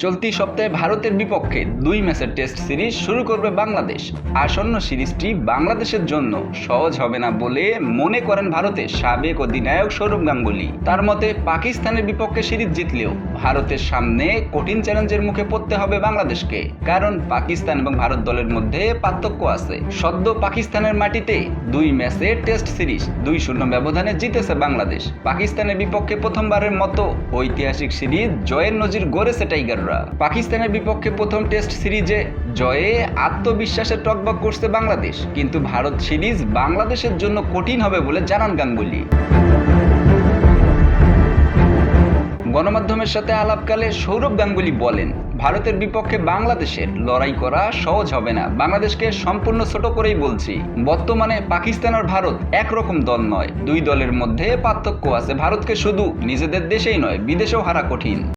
চলতি সপ্তাহে ভারতের বিপক্ষে 2 ম্যাচের টেস্ট সিরিজ শুরু করবে বাংলাদেশ। আসন্ন সিরিজটি বাংলাদেশের জন্য সহজ হবে না বলে মনে করেন ভারতের সাবেক অধিনায়ক সৌরভ গাঙ্গুলী। তার মতে পাকিস্তানের বিপক্ষে সিরিজ জিতলেও ভারতের সামনে কঠিন চ্যালেঞ্জের মুখে পড়তে হবে বাংলাদেশকে, কারণ পাকিস্তান এবং ভারত দলের মধ্যে পার্থক্য আছে। সদ্য পাকিস্তানের মাটিতে 2 ম্যাচের টেস্ট সিরিজ 2-0 ব্যবধানে জিতেছে বাংলাদেশ। পাকিস্তানের বিপক্ষে প্রথমবারের মতো ঐতিহাসিক সিরিজ জয়ের নজির গড়েছে টাইগাররা। পাকিস্তানের বিপক্ষে প্রথম টেস্ট সিরিজে জয়ে আত্মবিশ্বাসে টগবগ করছে বাংলাদেশ, কিন্তু ভারত সিরিজ বাংলাদেশের জন্য কঠিন হবে বলে জানান গাঙ্গুলী। গণমাধ্যমের সাথে আলাপকালে সৌরভ গাঙ্গুলী বলেন, ভারতের বিপক্ষে বাংলাদেশের লড়াই করা সহজ হবে না। বাংলাদেশকে সম্পূর্ণ ছোট করেই বলছি। বর্তমানে পাকিস্তান আর ভারত একরকম দল নয়, 2 দলের মধ্যে পার্থক্য আছে। ভারতকে শুধু নিজেদের দেশেই নয়, বিদেশেও হারা কঠিন।